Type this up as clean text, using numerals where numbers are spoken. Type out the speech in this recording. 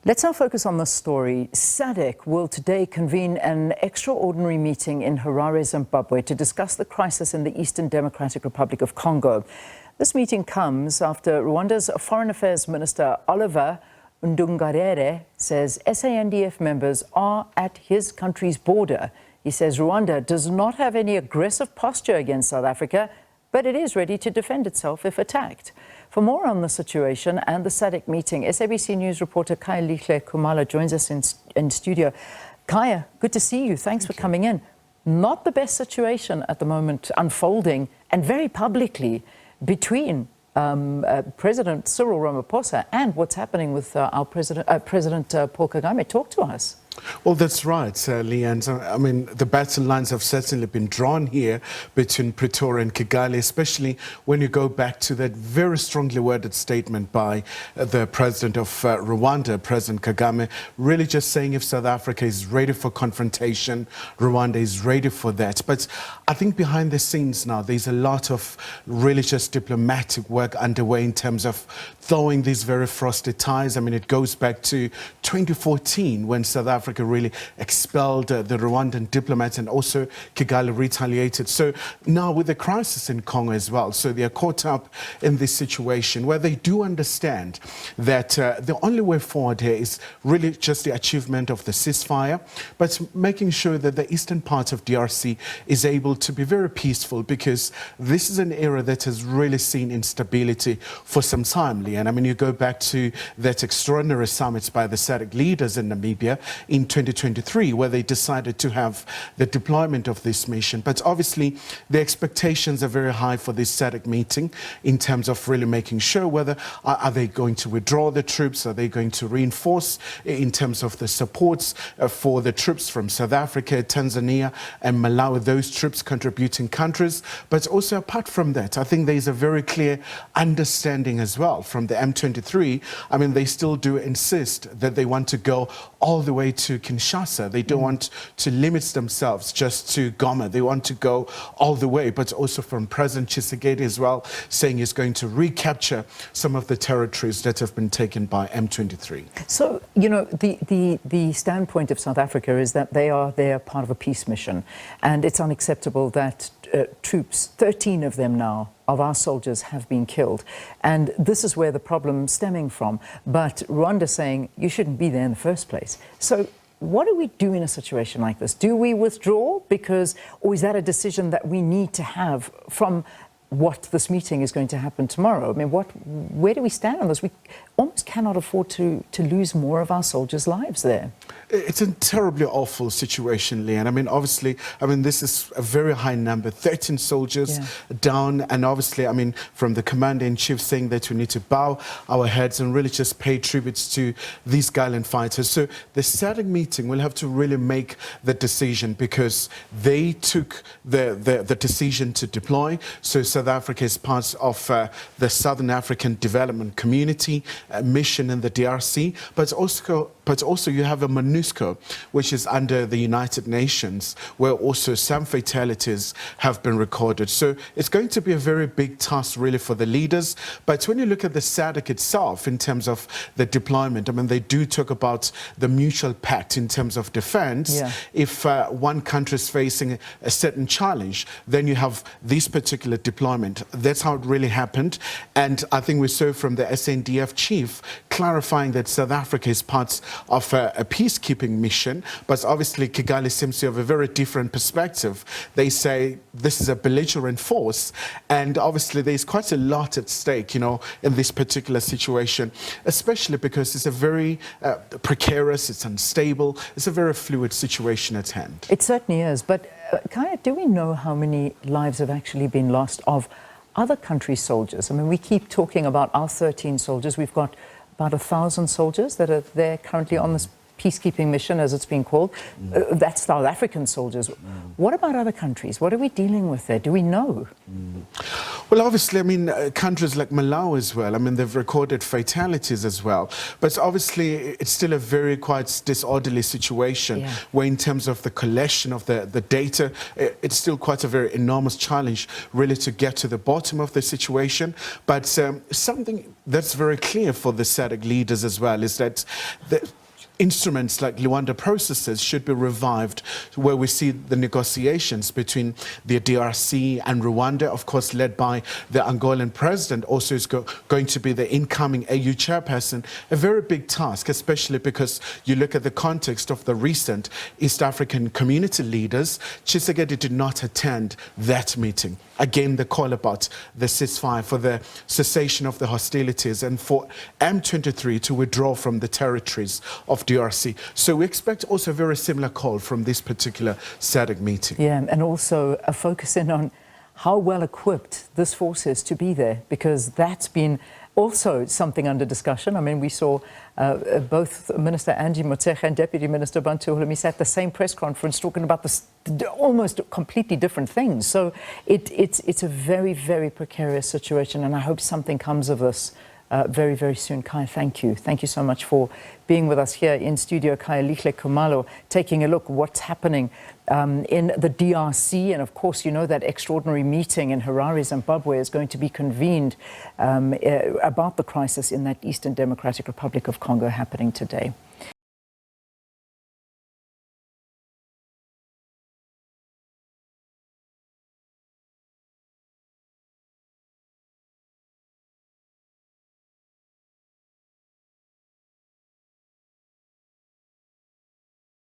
Let's now focus on this story. SADC will today convene an extraordinary meeting in Harare, Zimbabwe, to discuss the crisis in the Eastern Democratic Republic of Congo. This meeting comes after Rwanda's Foreign Affairs Minister Olivier Nduhungirehe says SANDF members are at his country's border. He says Rwanda does not have any aggressive posture against South Africa, but it is ready to defend itself if attacked. For more on the situation and the SADC meeting, SABC News reporter Khayelihle Khumalo joins us in studio. Kaya, good to see you. Thanks for coming in. Not the best situation at the moment unfolding, and very publicly, between President Cyril Ramaphosa and what's happening with our President Paul Kagame. Talk to us. Well, that's right, Leanne. I mean, the battle lines have certainly been drawn here between Pretoria and Kigali, especially when you go back to that very strongly worded statement by the president of Rwanda, President Kagame, really just saying if South Africa is ready for confrontation, Rwanda is ready for that. But I think behind the scenes now, there's a lot of really just diplomatic work underway in terms of thawing these very frosted ties. I mean, it goes back to 2014 when South Africa really expelled the Rwandan diplomats, and also Kigali retaliated. So now with the crisis in Congo as well, so they are caught up in this situation where they do understand that the only way forward here is really just the achievement of the ceasefire, but making sure that the eastern part of DRC is able to be very peaceful, because this is an area that has really seen instability for some time, Leanne. I mean, you go back to that extraordinary summit by the SADC leaders in Namibia in 2023, where they decided to have the deployment of this mission. But obviously, the expectations are very high for this SADC meeting in terms of really making sure whether are they going to withdraw the troops, are they going to reinforce in terms of the supports for the troops from South Africa, Tanzania and Malawi, those troops contributing countries. But also apart from that, I think there is a very clear understanding as well from the M23. I mean, they still do insist that they want to go all the way to Kinshasa. They don't want to limit themselves just to Goma. They want to go all the way, but also from President Tshisekedi as well, saying he's going to recapture some of the territories that have been taken by M23. So, you know, the standpoint of South Africa is that they are part of a peace mission, and it's unacceptable that troops, 13 of them now, of our soldiers have been killed. And this is where the problem's stemming from. But Rwanda saying, you shouldn't be there in the first place. So what do we do in a situation like this? Do we withdraw? Or is that a decision that we need to have from what this meeting is going to happen tomorrow? I mean, where do we stand on this? We almost cannot afford to lose more of our soldiers' lives there. It's a terribly awful situation, Leanne. I mean, obviously, this is a very high number, 13 soldiers down. And obviously, I mean, from the commander-in-chief saying that we need to bow our heads and really just pay tributes to these gallant fighters. So the SADC meeting will have to really make the decision, because they took the decision to deploy. So South Africa is part of the Southern African Development Community mission in the DRC, but also you have a MONUSCO, which is under the United Nations, where also some fatalities have been recorded. So it's going to be a very big task really for the leaders. But when you look at the SADC itself in terms of the deployment, I mean, they do talk about the mutual pact in terms of defense. If one country is facing a certain challenge, then you have this particular deployment. That's how it really happened. And I think we saw from the SANDF chief clarifying that South Africa is part of a peacekeeping mission, but obviously Kigali seems to have a very different perspective. They say this is a belligerent force, and obviously there's quite a lot at stake, you know, in this particular situation, especially because it's a very precarious, it's unstable, it's a very fluid situation at hand. It certainly is, but Kaya, do we know how many lives have actually been lost of other countries' soldiers? I mean, we keep talking about our 13 soldiers. We've got about 1,000 soldiers that are there currently on this peacekeeping mission, as it's been called. That's South African soldiers. What about other countries? What are we dealing with there? Do we know? Well, obviously, I mean, countries like Malawi as well, I mean, they've recorded fatalities as well. But obviously, it's still a very quite disorderly situation where in terms of the collection of the data, it's still quite a very enormous challenge really to get to the bottom of the situation. But something that's very clear for the SADC leaders as well is that instruments like Luanda processes should be revived, where we see the negotiations between the DRC and Rwanda, of course led by the Angolan president, also is going to be the incoming AU chairperson. A very big task, especially because you look at the context of the recent East African community leaders. Tshisekedi did not attend that meeting. Again, the call about the ceasefire, for the cessation of the hostilities, and for M23 to withdraw from the territories of DRC. So we expect also a very similar call from this particular SADC meeting. Yeah, and also a focus in on how well equipped this force is to be there, because that's been also something under discussion. I mean, we saw both Minister Angie Motshekga and Deputy Minister Bantu Holomisa at the same press conference talking about this almost completely different things. So it's a very, very precarious situation, and I hope something comes of this very, very soon. Kai, thank you. Thank you so much for being with us here in studio. Khayelihle Khumalo, taking a look at what's happening in the DRC. And of course, you know that extraordinary meeting in Harare, Zimbabwe is going to be convened about the crisis in that Eastern Democratic Republic of Congo happening today.